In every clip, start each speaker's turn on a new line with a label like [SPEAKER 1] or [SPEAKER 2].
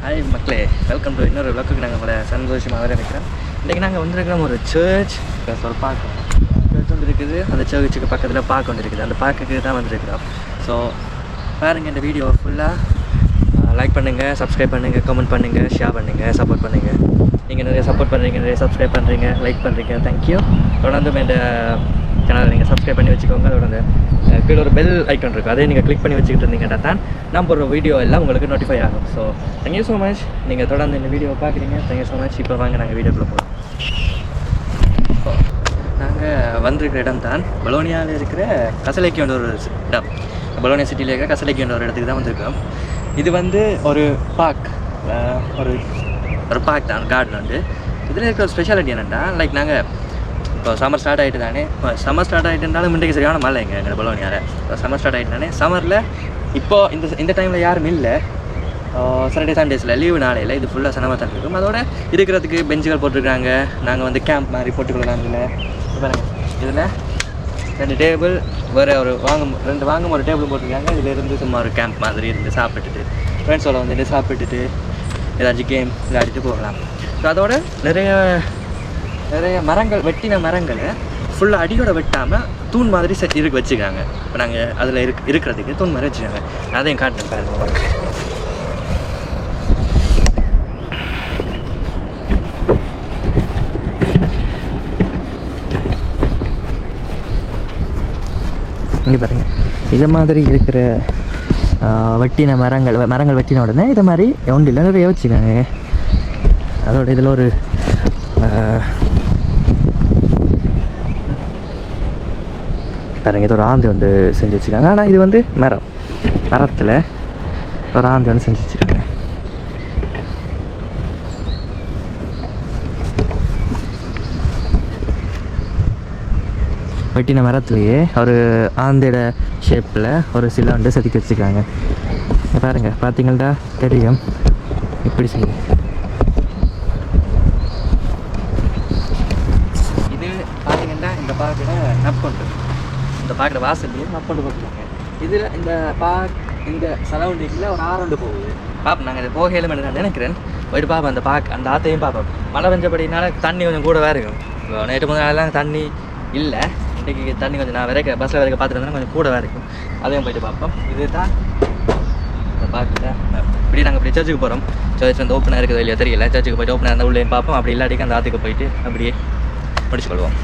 [SPEAKER 1] Hi மக்களே, welcome to இன்னொரு விளக்குக்கு நாங்கள் உங்களை சந்தோஷமாக இருக்கிறோம். இன்றைக்கி நாங்கள் வந்திருக்கிறோம் ஒரு சர்ச் ஒரு பார்க்க. சர்ச் வந்து இருக்குது, அந்த சர்ச்சுக்கு பக்கத்தில் பார்க்க ஒன்று இருக்குது. அந்த பார்க்குக்கு தான் வந்துருக்கிறோம். ஸோ பாருங்கள், இந்த வீடியோ ஃபுல்லாக லைக் பண்ணுங்கள், சப்ஸ்கிரைப் பண்ணுங்கள், கமெண்ட் பண்ணுங்கள், ஷேர் பண்ணுங்கள், சப்போர்ட் பண்ணுங்கள். நீங்கள் நிறைய சப்போர்ட் பண்ணுறீங்க, நிறைய சப்ஸ்கிரைப் பண்ணுறீங்க, லைக் பண்ணுறீங்க, தேங்க்யூ. தொடர்ந்து இந்த சேனலை நீங்கள் சப்ஸ்கிரைப் பண்ணி வச்சுக்கோங்க. அதோட கீழே ஒரு பெல் ஐக்கான் இருக்குது, அதே நீங்கள் கிளிக் பண்ணி வச்சுக்கிட்டு இருந்தீங்கன்னா தான் நம்ம ஒரு வீடியோ எல்லாம் உங்களுக்கு நோட்டிஃபை ஆகும். So thank you so much. நீங்கள் தொடர்ந்து இந்த வீடியோவை பார்க்குறீங்க, தேங்க்யூ ஸோ மச். இப்போ வாங்க நாங்கள் வீடியோக்குள்ளே போகலாம். நாங்கள் வந்திருக்கிற இடம் தான் பலோனியாவில் இருக்கிற கசலைக்கின்ற ஒரு இடம். பலோனியா சிட்டியில் இருக்கிற கசலைக்கின்ற ஒரு இடத்துக்கு தான் வந்திருக்கோம். இது வந்து ஒரு பார்க், ஒரு பார்க் தான், கார்டன் வந்து. இதில் இருக்கிற ஒரு ஸ்பெஷாலிட்டி என்னென்னா, லைக் நாங்கள் இப்போ சம்மர் ஸ்டார்ட் ஆகிட்டு தானே, இப்போ சம்மர் ஸ்டார்ட் ஆகிட்டுனாலும் இன்றைக்கு சரியான மழை எங்கள் பலோனியாவில். இப்போ சம்மர் ஸ்டார்ட் ஆகிட்டு தானே, சம்மரில் இப்போது இந்த டைமில் யாரும் இல்லை. சாட்டர்டே சண்டேஸில் லீவு நாளையில் இது ஃபுல்லாக சனமாக தான் இருக்கும். அதோட இருக்கிறதுக்கு பெஞ்சுகள் போட்டிருக்காங்க. நாங்கள் வந்து கேம்ப் மாதிரி போட்டுக்கலாம். இதில் 2 டேபிள், வேறு ஒரு வாங்கும் ஒரு டேபிள் போட்டிருக்காங்க. இதில் இருந்து சும்மா ஒரு கேம்ப் மாதிரி இருந்து சாப்பிட்டுட்டு ஃப்ரெண்ட்ஸோட வந்துட்டு சாப்பிட்டுட்டு ஏதாச்சும் கேம் விளையாடிட்டு போகலாம். ஸோ அதோட நிறைய மரங்கள், வெட்டின மரங்களை ஃபுல்லாக அடியோட வெட்டாமல் தூண் மாதிரி வச்சுக்காங்க. இப்போ நாங்கள் அதில் இருக்கிறதுக்கு தூண் மாதிரி வச்சுக்காங்க. அதையும் காட்டுறேன் பாருங்க. இங்கே பாருங்கள், இது மாதிரி இருக்கிற வெட்டின மரங்கள் வெட்டின உடனே இதை மாதிரி ஒன்றில் நிறைய வச்சுக்காங்க. அதோட இதில் ஒரு பாருங்க, இது ஒரு ஆந்தி வந்து செஞ்சு வச்சுருக்காங்க. ஆனால் இது வந்து மரத்தில் ஒரு ஆந்தி வந்து செஞ்சு வச்சுருக்காங்க. வெட்டின மரத்துலேயே ஒரு ஆந்தியோட ஷேப்பில் ஒரு சில வந்து செதுக்கி வச்சுருக்காங்க. பாருங்க, பார்த்தீங்கன்னா தெரியும் இப்படி செய்யும். இது பார்த்தீங்கன்னா இந்த பார்க்கில் நப்பொண்டு, இந்த பார்க்கிற வாசல்லையே நப்பொண்டு போட்டுருக்காங்க. இதில் இந்த சரௌண்டிங்கில் ஒரு ஆரண்டு போகுது. பார்ப்போம், நாங்கள் இது போகையிலும் நான் நினைக்கிறேன். போயிட்டு பார்ப்போம் அந்த ஆற்றையும் பார்ப்போம். மழை பெஞ்சபடினால தண்ணி கொஞ்சம் கூட வேறு இருக்கும். நேற்று முதல் நாளெல்லாம் தண்ணி இல்லை. இன்றைக்கி தண்ணி கொஞ்சம் நான் பஸ்ஸில் வரைக்கும் பார்த்துட்டு கொஞ்சம் கூட வேறு இருக்கும். அதையும் போயிட்டு பார்ப்போம். இது தான் இந்த பார்க்கில். இப்படி நாங்கள் இப்படி சர்ச்சுக்கு போகிறோம். சர்ச் வந்து ஓப்பனாக இருக்குது இல்லையா தெரியல. சர்ச்சுக்கு போய்ட்டு ஓப்பனாக இருந்தால் உள்ளே பார்ப்போம். அப்படி இல்லாட்டிக்கு அந்த ஆற்றுக்கு போயிட்டு அப்படியே முடிச்சுக்கொள்வோம்.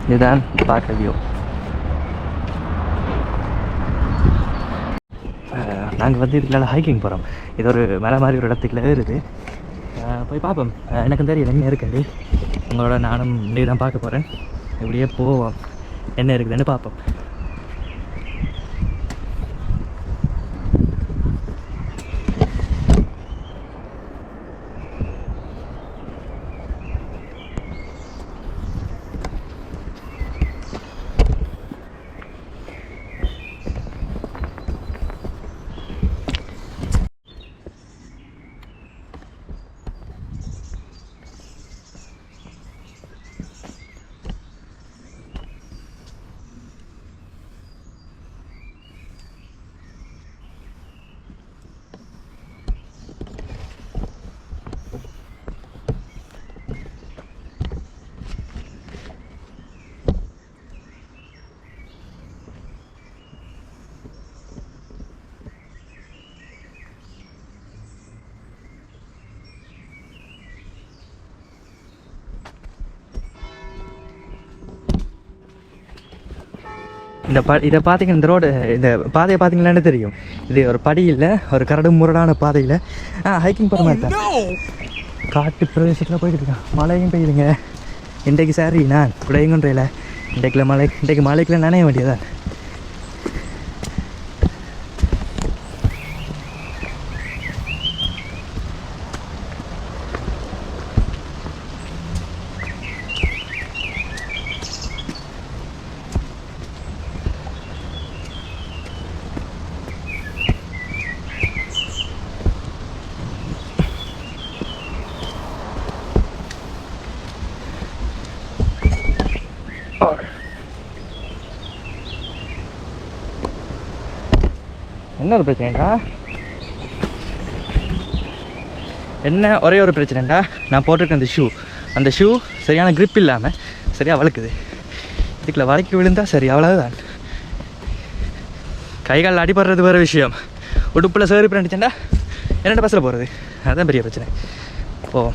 [SPEAKER 1] இதுதான் பார்க்க வியூ. நாங்கள் வந்து இதுக்குள்ள ஹைக்கிங் போகிறோம். இது ஒரு மலை மாதிரி ஒரு இடத்துக்குள்ள ஏறுது. போய் பார்ப்போம். எனக்கும் தெரியல என்ன இருக்குது. உங்களோட நானும் இன்றைக்கி தான் பார்க்க போகிறேன். இப்படியே போவோம், என்ன இருக்குதுன்னு பார்ப்போம். இதை பார்த்தீங்கன்னா, இந்த ரோடு, இந்த பாதையை பார்த்தீங்களான்னு தெரியும். இது ஒரு படியில் ஒரு கரடு முரடான பாதையில் ஹைக்கிங் போகிற மாதிரி தான். காட்டு பிரதேசத்தில் போய்கிட்டு இருக்கான். மழையும் பெய்யுதுங்க. இன்றைக்கு சாரி நான் குடையுங்கன்றையில் இன்றைக்கு மழைக்குள்ள நனைய வேண்டியதான். என்ன ஒரு பிரச்சனைடா, என்ன ஒரே ஒரு பிரச்சனைடா, நான் போட்டிருக்கேன் அந்த ஷூ சரியான grip இல்லாமல் சரியாக வழுக்குது. இதுக்குள்ள வளைக்கி விழுந்தால் சரி, அவ்வளோதான். கைகால் அடிபடுறது வேறு விஷயம், உடுப்பில் சேரி பண்ணிட்டுச்சேன்டா என்னென்ன பஸ்ஸில் போகிறது, அதுதான் பெரிய பிரச்சனை. ஓ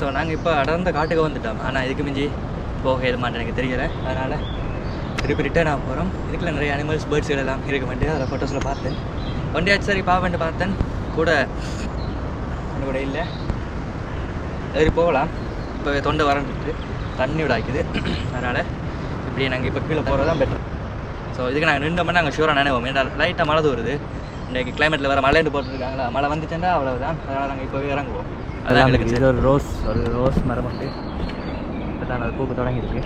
[SPEAKER 1] ஸோ நாங்கள் இப்போ அடர்ந்த காட்டுக்கு வந்துட்டோம். ஆனால் இதுக்கு மிஞ்சி போக எது மாட்டேன் எனக்கு தெரியலை. அதனால் திருப்பி ரிட்டர்ன் ஆக போகிறோம். இதுக்குள்ள நிறைய அனிமல்ஸ் பேர்ட்ஸ்கள் எல்லாம் இருக்க மாட்டேன். அதில் ஃபோட்டோஸில் பார்த்தேன். ஒன்றையாச்சு சரி பாவன்ட்டு பார்த்தேன், கூட இல்லை. சரி போகலாம். இப்போ தொண்டை வரந்துட்டு தண்ணி விடாக்குது. அதனால் இப்படி நாங்கள் இப்போ கீழே போகிறது தான் பெட்டர். ஸோ இதுக்கு நாங்கள் நின்றோம்னா நாங்கள் ஷூராக நினைவோம். ஏன்னா லைட்டாக மழை தூருது. இன்றைக்கி கிளைமேட்டில் வேறு மழைண்டு போட்டுருக்காங்களா, மழை வந்துச்சுன்னா அவ்வளோதான். அதனால் நாங்கள் இப்போவே இறங்குவோம். அதான் எங்களுக்கு இது ஒரு ரோஸ் மரம் உண்டு. இப்போ தான் அது பூக்க தொடங்கியிருக்கு.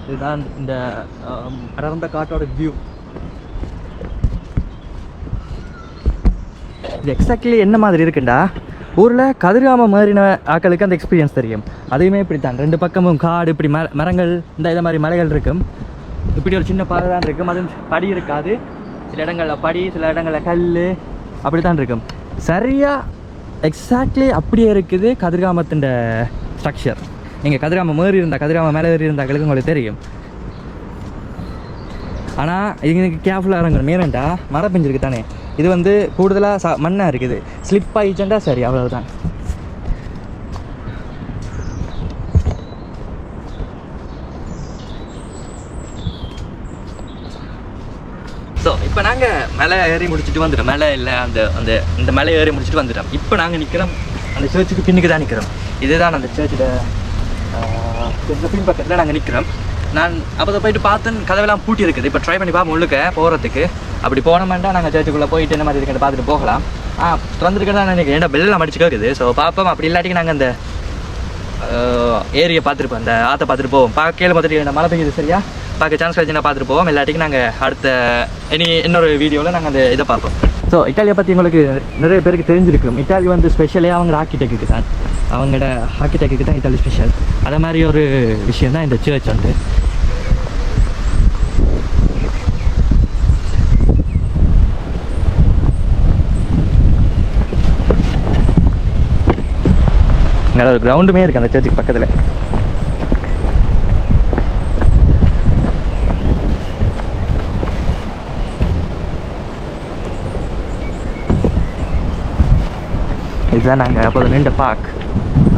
[SPEAKER 1] இதுதான் இந்த அடர்ந்த காட்டோட வியூ. இது எக்ஸாக்ட்லி என்ன மாதிரி இருக்குண்டா, ஊரில் கதிர்காம மாறின ஆக்களுக்கு அந்த எக்ஸ்பீரியன்ஸ் தெரியும். அதையுமே இப்படி தான், ரெண்டு பக்கமும் காடு, இப்படி மரங்கள், இதை மாதிரி மலைகள் இருக்கும். இப்படி ஒரு சின்ன பாதை தான் இருக்கும். அது படி இருக்காது, சில இடங்களில் படி, சில இடங்களில் கல், அப்படி தான் இருக்கும். சரியாக எக்ஸாக்ட்லி அப்படியே இருக்குது கதிர்காமத்தின் ஸ்ட்ரக்சர். நீங்கள் கதிராம மேலே ஏறி இருந்தாக்களுக்கு உங்களுக்கு தெரியும். ஆனால் இதுக்கு கேர்ஃபுல்லாக இறங்கணும். மேலேண்டா மழை பெஞ்சிருக்கு தானே, இது வந்து கூடுதலாக மண்ணாக இருக்குது. ஸ்லிப் ஆகிடுச்சுண்டா சரி, அவ்வளோதான். ஸோ இப்போ நாங்கள் மலை ஏறி முடிச்சுட்டு வந்துட்டோம். மலை இல்லை, அந்த மலை ஏறி முடிச்சுட்டு வந்துட்டோம். இப்போ நாங்கள் நிற்கிறோம் அந்த சர்ச்சுக்கு பின்னுக்கு தான் நிற்கிறோம். இதுதான் அந்த சர்ச்சில் கொஞ்சம் பின் பக்கத்தில் நாங்கள் நிற்கிறோம். நான் அப்போ போயிட்டு பார்த்தேன், கதவெல்லாம் பூட்டி இருக்குது. இப்போ ட்ரை பண்ணி பார்ப்போம் உள்ளுக்க போகிறதுக்கு. அப்படி போனோம்னா நாங்கள் சர்ச்சுக்குள்ளே போயிட்டு என்ன மாதிரி இருக்குன்னு பார்த்துட்டு போகலாம். திறந்துருக்கேன் தான் நினைக்கிறேன், ஏன்னா பெல்லாம் அடிச்சு கேட்குது. ஸோ பார்ப்போம். அப்படி இல்லாட்டிக்கு நாங்கள் அந்த ஏரியை பார்த்துருப்போம், அந்த ஆற்றை பார்த்துட்டு போவோம். கீழே பார்த்துட்டு மழை பெய்யுது சரியா, பார்க்க சான்ஸ் கிடைச்சுன்னா பார்த்துட்டு போவோம். இல்லாட்டிக்கு நாங்கள் அடுத்த இன்னொரு வீடியோவில் நாங்கள் அந்த இதை பார்ப்போம். ஸோ இட்டாலியை பற்றி உங்களுக்கு நிறைய பேருக்கு தெரிஞ்சிருக்கும். இட்டாலி வந்து ஸ்பெஷலே அவங்க ஆர்கிடெக்டுக்கு தான், அவங்களோட ஆர்கிடெக்டுக்கு தான் இட்டாலி ஸ்பெஷல். அதே மாதிரி ஒரு விஷயம் தான் இந்த சர்ச் வந்து. இங்கே ஒரு கிரவுண்டுமே இருக்குது அந்த சர்ச்சுக்கு பக்கத்தில். இதுதான் நாங்கள் அப்போது நின்ற பார்க்.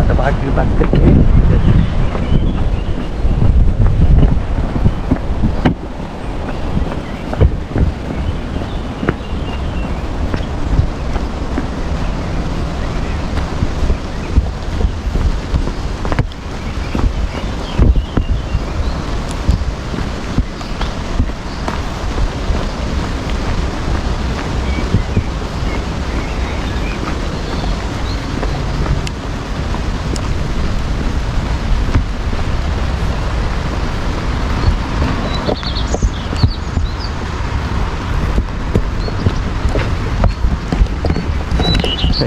[SPEAKER 1] அந்த பார்க்கு பக்கத்துக்கு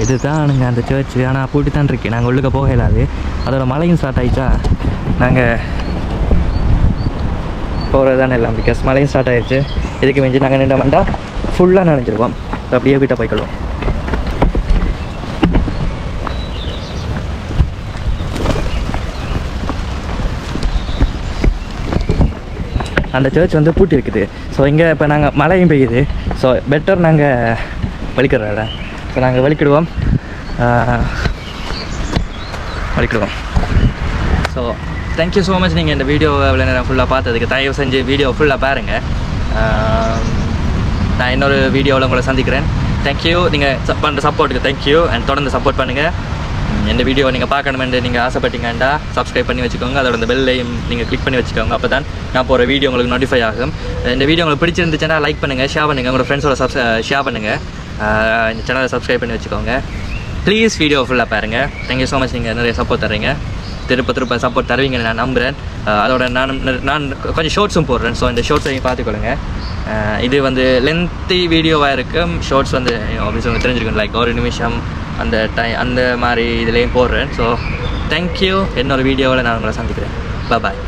[SPEAKER 1] இதுதானுங்க அந்த சர்ச்சு. ஆனால் பூட்டி தான் இருக்கு, நாங்கள் உள்ளுக்க போக இயலாது. அதோட மழையும் ஸ்டார்ட் ஆகிடுச்சா, நாங்கள் போகிறது தானே எல்லாம். பிகாஸ் மழையும் ஸ்டார்ட் ஆகிடுச்சு. இதுக்கு மிஞ்சி நாங்கள் நின்ற மாட்டா ஃபுல்லாக நினைஞ்சிருவோம். அப்படியே வீட்டை போய்க்கொள்வோம். அந்த சர்ச் வந்து பூட்டி இருக்குது. ஸோ இங்கே இப்போ நாங்கள் மழையும் பெய்யுது. ஸோ பெட்டர் நாங்கள் வலிக்கிறோம்ல. ஸோ நாங்கள் வலிக்கிடுவோம். So thank you so much. நீங்கள் இந்த வீடியோவை இவ்வளோ நேரம் ஃபுல்லாக பார்த்ததுக்கு தயவு செஞ்சு வீடியோ ஃபுல்லாக பாருங்கள். நான் இன்னொரு வீடியோவில் உங்களை சந்திக்கிறேன். தேங்க்யூ. நீங்கள் பண்ணுற சப்போர்ட்டுக்கு தேங்க்யூ. அண்ட் தொடர்ந்து சப்போர்ட் பண்ணுங்கள். இந்த வீடியோவை நீங்கள் பார்க்கணுமென்று நீங்கள் ஆசைப்பட்டீங்கன்னா சப்ஸ்கிரைப் பண்ணி வச்சுக்கோங்க. அதோட இந்த பெல்லையும் நீங்கள் கிளிக் பண்ணி வச்சுக்கோங்க. அப்போ தான் நான் போகிற வீடியோ உங்களுக்கு நோட்டிஃபை ஆகும். இந்த வீடியோ உங்களுக்கு பிடிச்சிருந்துச்சுன்னா லைக் பண்ணுங்கள், ஷேர் பண்ணுங்கள், உங்களோட ஃப்ரெண்ட்ஸோட ஷேர் பண்ணுங்கள். இந்த சேனலை சப்ஸ்கிரைப் பண்ணி வச்சுக்கோங்க. ப்ளீஸ் வீடியோ ஃபுல்லாக பாருங்கள். Thank you so much. நீங்கள் நிறைய சப்போர்ட் தரீங்க. திருப்ப சப்போர்ட் தருவீங்கன்னு நான் நம்புகிறேன். அதோட நான் கொஞ்சம் ஷார்ட்ஸும் போடுறேன். ஸோ இந்த ஷார்ட்ஸையும் பார்த்துக்கொள்ளுங்க. இது வந்து லென்த்தி வீடியோவாக இருக்கும். ஷார்ட்ஸ் வந்து ஆப்வியஸாக உங்களுக்கு தெரிஞ்சிருக்கும். லைக் 1 நிமிஷம் அந்த மாதிரி இதுலேயும் போடுறேன். So thank you. இன்னொரு வீடியோவில் நான் உங்களை சந்திக்கிறேன். பாய்.